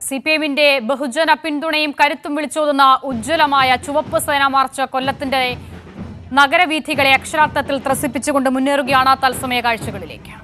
സിപിഎമ്മിന്റെ ബഹുജന പിന്തുണയും കരുത്തും വിളിച്ചോതുന്ന ഉജ്ജ്വലമായ ചുവപ്പ് സേന മാർച്ച് കൊല്ലത്തിന്റെ നഗരവീഥികളെ അക്ഷരാർത്ഥത്തിൽ ത്രസിപ്പിച്ചുകൊണ്ട് മുന്നേറുകയാണ്. തത്സമയ കാഴ്ചകളിലേക്ക്.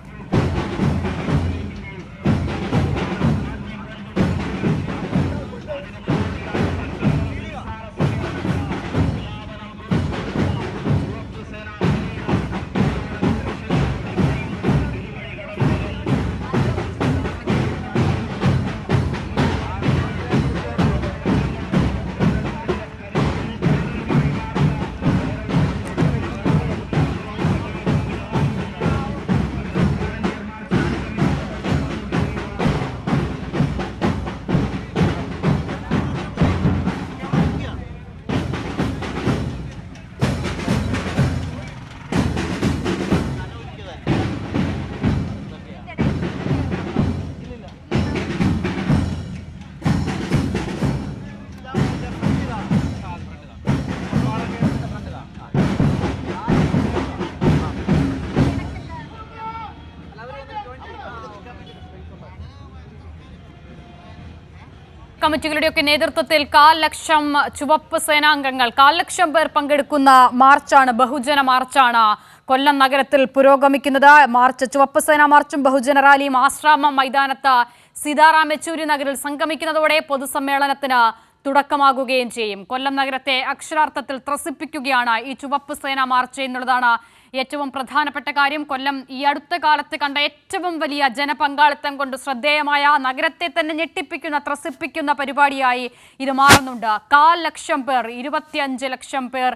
കമ്മിറ്റികളുടെയൊക്കെ നേതൃത്വത്തിൽ 1,00,000 ചുവപ്പ് സേനാംഗങ്ങൾ 1,00,000 പേർ പങ്കെടുക്കുന്ന മാർച്ചാണ്, ബഹുജന മാർച്ചാണ് കൊല്ലം നഗരത്തിൽ പുരോഗമിക്കുന്നത്. മാർച്ച് ചുവപ്പ് സേനാ മാർച്ചും ബഹുജന റാലിയും ആശ്രാമം മൈതാനത്ത് സീതാറാം യെച്ചൂരി നഗറിൽ സംഗമിക്കുന്നതോടെ പൊതുസമ്മേളനത്തിന് തുടക്കമാകുകയും ചെയ്യും. കൊല്ലം നഗരത്തെ അക്ഷരാർത്ഥത്തിൽ ത്രസിപ്പിക്കുകയാണ് ഈ ചുവപ്പ് സേനാ മാർച്ച് എന്നുള്ളതാണ് ഏറ്റവും പ്രധാനപ്പെട്ട കാര്യം. കൊല്ലം ഈ അടുത്ത കാലത്ത് കണ്ട ഏറ്റവും വലിയ ജനപങ്കാളിത്തം കൊണ്ട് ശ്രദ്ധേയമായ, നഗരത്തെ തന്നെ ഞെട്ടിപ്പിക്കുന്ന, ത്രസിപ്പിക്കുന്ന പരിപാടിയായി ഇത് മാറുന്നുണ്ട്. 1,00,000 പേർ, 25 ലക്ഷം പേർ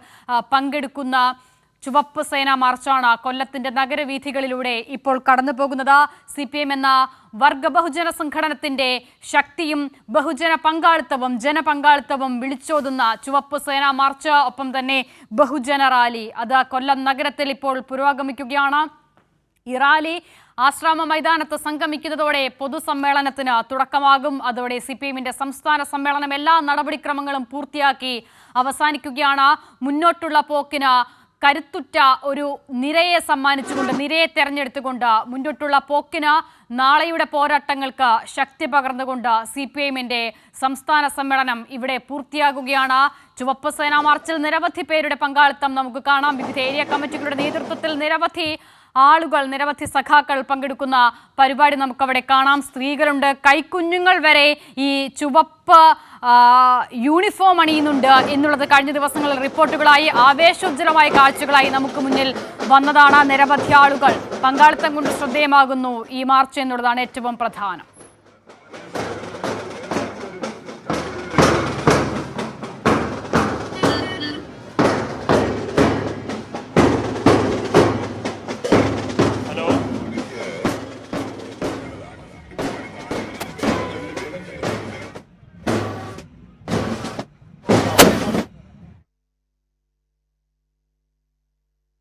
പങ്കെടുക്കുന്ന ചുവപ്പ് സേനാ മാർച്ചാണ് കൊല്ലത്തിന്റെ നഗരവീഥികളിലൂടെ ഇപ്പോൾ കടന്നു പോകുന്നത്. സിപിഎം എന്ന വർഗ ബഹുജന സംഘടനത്തിന്റെ ശക്തിയും ബഹുജന പങ്കാളിത്തവും ജനപങ്കാളിത്തവും വിളിച്ചോതുന്ന ചുവപ്പ് സേനാ മാർച്ച്, ഒപ്പം തന്നെ ബഹുജന റാലി, അത് കൊല്ലം നഗരത്തിൽ ഇപ്പോൾ പുരോഗമിക്കുകയാണ്. ഈ റാലി ആശ്രാമ മൈതാനത്ത് സംഗമിക്കുന്നതോടെ പൊതുസമ്മേളനത്തിന് തുടക്കമാകും. അതോടെ സിപിഎമ്മിന്റെ സംസ്ഥാന സമ്മേളനം എല്ലാ നടപടിക്രമങ്ങളും പൂർത്തിയാക്കി അവസാനിക്കുകയാണ്. മുന്നോട്ടുള്ള പോക്കിന് കരുത്തുറ്റ ഒരു നിരയെ സമ്മാനിച്ചുകൊണ്ട്, നിരയെ തെരഞ്ഞെടുത്തുകൊണ്ട് മുന്നോട്ടുള്ള പോക്കിന്, നാളെയുടെ പോരാട്ടങ്ങൾക്ക് ശക്തി പകർന്നുകൊണ്ട് സിപിഎമ്മിന്റെ സംസ്ഥാന സമ്മേളനം ഇവിടെ പൂർത്തിയാകുകയാണ്. ചുവപ്പ് സേനാ മാർച്ചിൽ നിരവധി പേരുടെ പങ്കാളിത്തം നമുക്ക് കാണാം. വിവിധ ഏരിയ കമ്മിറ്റികളുടെ നേതൃത്വത്തിൽ നിരവധി ആളുകൾ, നിരവധി സഖാക്കൾ പങ്കെടുക്കുന്ന പരിപാടി നമുക്കവിടെ കാണാം. സ്ത്രീകളുണ്ട്, കൈക്കുഞ്ഞുങ്ങൾ വരെ ഈ ചുവപ്പ് യൂണിഫോം അണിയുന്നുണ്ട് എന്നുള്ളത് കഴിഞ്ഞ ദിവസങ്ങളിൽ റിപ്പോർട്ടുകളായി, ആവേശോജ്വലമായ കാഴ്ചകളായി നമുക്ക് മുന്നിൽ വന്നതാണ്. നിരവധി ആളുകൾ പങ്കാളിത്തം കൊണ്ട് ശ്രദ്ധേയമാകുന്നു ഈ മാർച്ച് എന്നുള്ളതാണ് ഏറ്റവും പ്രധാനം.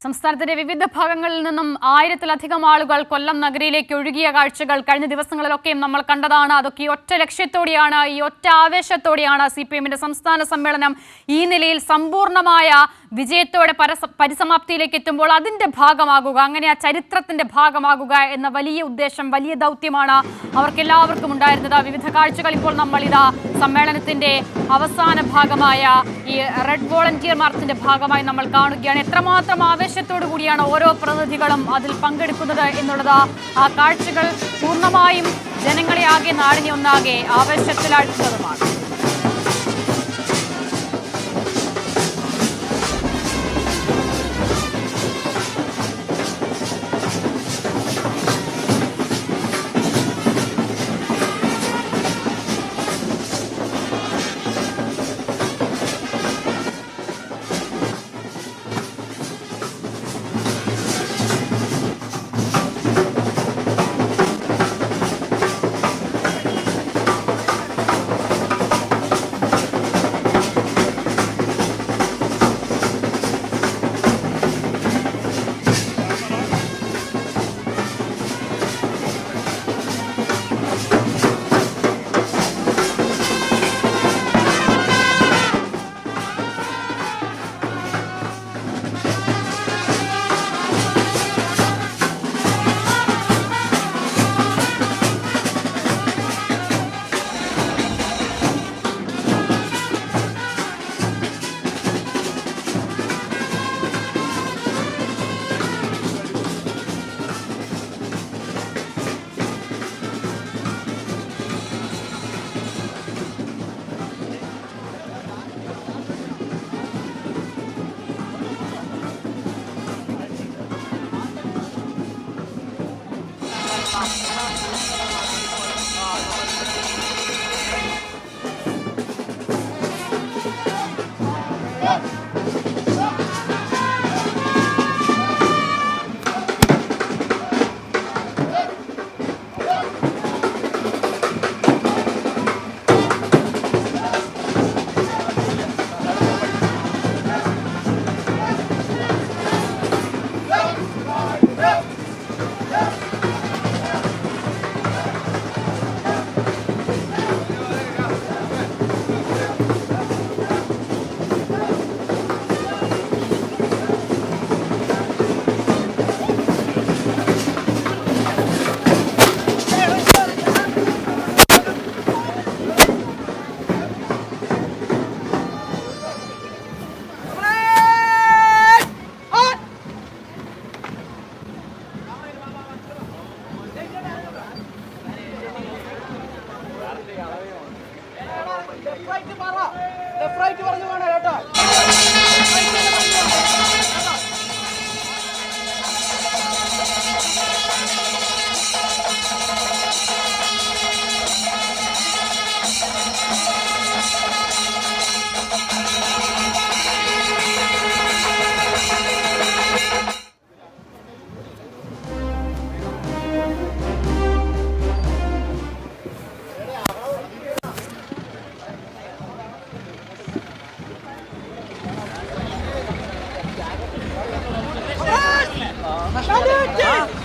സംസ്ഥാനത്തിന്റെ വിവിധ ഭാഗങ്ങളിൽ നിന്നും 1000-ലധികം ആളുകൾ കൊല്ലം നഗരിയിലേക്ക് ഒഴുകിയ കാഴ്ചകൾ കഴിഞ്ഞ ദിവസങ്ങളിലൊക്കെയും നമ്മൾ കണ്ടതാണ്. അതൊക്കെ ഈ ഒറ്റ ലക്ഷ്യത്തോടെയാണ്, ഈ ഒറ്റ ആവേശത്തോടെയാണ് സിപിഎമ്മിന്റെ സംസ്ഥാന സമ്മേളനം ഈ നിലയിൽ സമ്പൂർണമായ വിജയത്തോടെ പരിസമാപ്തിയിലേക്ക് എത്തുമ്പോൾ അതിന്റെ ഭാഗമാകുക, അങ്ങനെ ആ ചരിത്രത്തിന്റെ ഭാഗമാകുക എന്ന വലിയ ഉദ്ദേശം, വലിയ ദൗത്യമാണ് അവർക്കെല്ലാവർക്കും ഉണ്ടായിരുന്നത്. വിവിധ കാഴ്ചകൾ ഇപ്പോൾ നമ്മൾ ഇതാ സമ്മേളനത്തിന്റെ അവസാന ഭാഗമായ ഈ റെഡ് വോളണ്ടിയർ മാർച്ചിന്റെ ഭാഗമായി നമ്മൾ കാണുകയാണ്. എത്രമാത്രം ആവേശത്തോടു കൂടിയാണ് ഓരോ പ്രതിനിധികളും അതിൽ പങ്കെടുക്കുന്നത് എന്നുള്ളത്. ആ കാഴ്ചകൾ പൂർണ്ണമായും ജനങ്ങളെ ആകെ, നാടിനെ ഒന്നാകെ ആവേശത്തിലാഴ്ത്തുന്നതുമാണ്.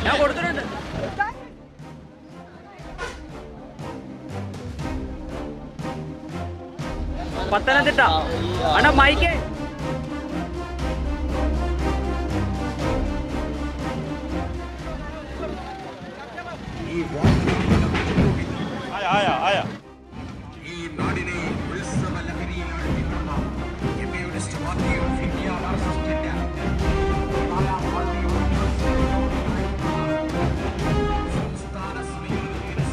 ഞാൻ കൊടുത്തിട്ടുണ്ട്. പത്തനംതിട്ട അണ്ണാ മൈക്ക് ഈ നാടിനെ ഉത്സവ ലഹരിയിലാഴ്ത്തിയിട്ടുള്ള കമ്മ്യൂണിസ്റ്റ് പാർട്ടി ഓഫ് ഇന്ത്യ മാർക്സിസ്റ്റിന്റെ സംസ്ഥാന സമിതിയുടെ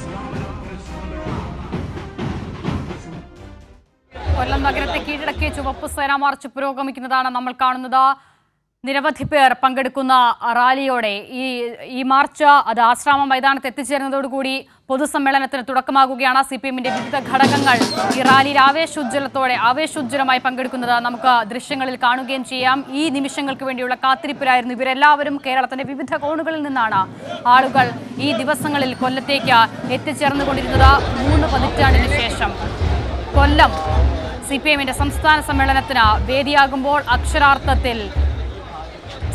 കൊല്ലം നഗരത്തെ കീഴടക്കിയ ചുവപ്പ് സേന മാർച്ച് പുരോഗമിക്കുന്നതാണ് നമ്മൾ കാണുന്നത്. നിരവധി പേർ പങ്കെടുക്കുന്ന റാലിയോടെ ഈ മാർച്ച് അത് ആശ്രാമ മൈതാനത്ത് എത്തിച്ചേരുന്നതോടുകൂടി പൊതുസമ്മേളനത്തിന് തുടക്കമാകുകയാണ്. CPM-ന്റെ വിവിധ ഘടകങ്ങൾ ഈ റാലിയിൽ ആവേശോജ്വലമായി പങ്കെടുക്കുന്നത് നമുക്ക് ദൃശ്യങ്ങളിൽ കാണുകയും ചെയ്യാം. ഈ നിമിഷങ്ങൾക്ക് വേണ്ടിയുള്ള കാത്തിരിപ്പിലായിരുന്നു ഇവരെല്ലാവരും. കേരളത്തിന്റെ വിവിധ കോണുകളിൽ നിന്നാണ് ആളുകൾ ഈ ദിവസങ്ങളിൽ കൊല്ലത്തേക്ക് എത്തിച്ചേർന്നുകൊണ്ടിരുന്നത്. 3 പതിറ്റാണ്ടിന് ശേഷം കൊല്ലം CPM-ന്റെ സംസ്ഥാന സമ്മേളനത്തിന് വേദിയാകുമ്പോൾ അക്ഷരാർത്ഥത്തിൽ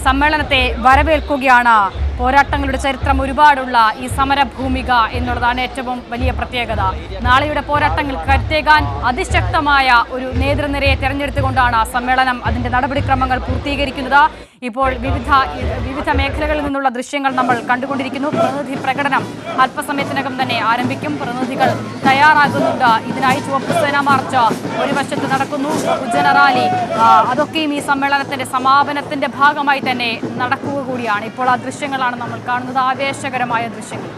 സമ്മേളനത്തെ വരവേൽക്കുകയാണ്. പോരാട്ടങ്ങളുടെ ചരിത്രം ഒരുപാടുള്ള ഈ സമരഭൂമിക എന്നുള്ളതാണ് ഏറ്റവും വലിയ പ്രത്യേകത. നാളെയുടെ പോരാട്ടങ്ങൾ കരുത്തേകാൻ അതിശക്തമായ ഒരു നേതൃനിരയെ തെരഞ്ഞെടുത്തുകൊണ്ടാണ് സമ്മേളനം അതിന്റെ നടപടിക്രമങ്ങൾ പൂർത്തീകരിക്കുന്നത്. ഇപ്പോൾ വിവിധ മേഖലകളിൽ നിന്നുള്ള ദൃശ്യങ്ങൾ നമ്മൾ കണ്ടുകൊണ്ടിരിക്കുന്നു. പ്രതിനിധി പ്രകടനം അല്പസമയത്തിനകം തന്നെ ആരംഭിക്കും. പ്രതിനിധികൾ തയ്യാറാകുന്നുണ്ട്. ഇതിനായി ചുവപ്പ് സേന മാർച്ച് ഒരു വശത്ത് നടക്കുന്നു. ബഹുജന റാലി അതൊക്കെയും ഈ സമ്മേളനത്തിന്റെ സമാപനത്തിന്റെ ഭാഗമായി തന്നെ നടക്കുക കൂടിയാണ്. ഇപ്പോൾ ആ ദൃശ്യങ്ങളാണ് നമ്മൾ കാണുന്നത്. ആവേശകരമായ ദൃശ്യങ്ങൾ.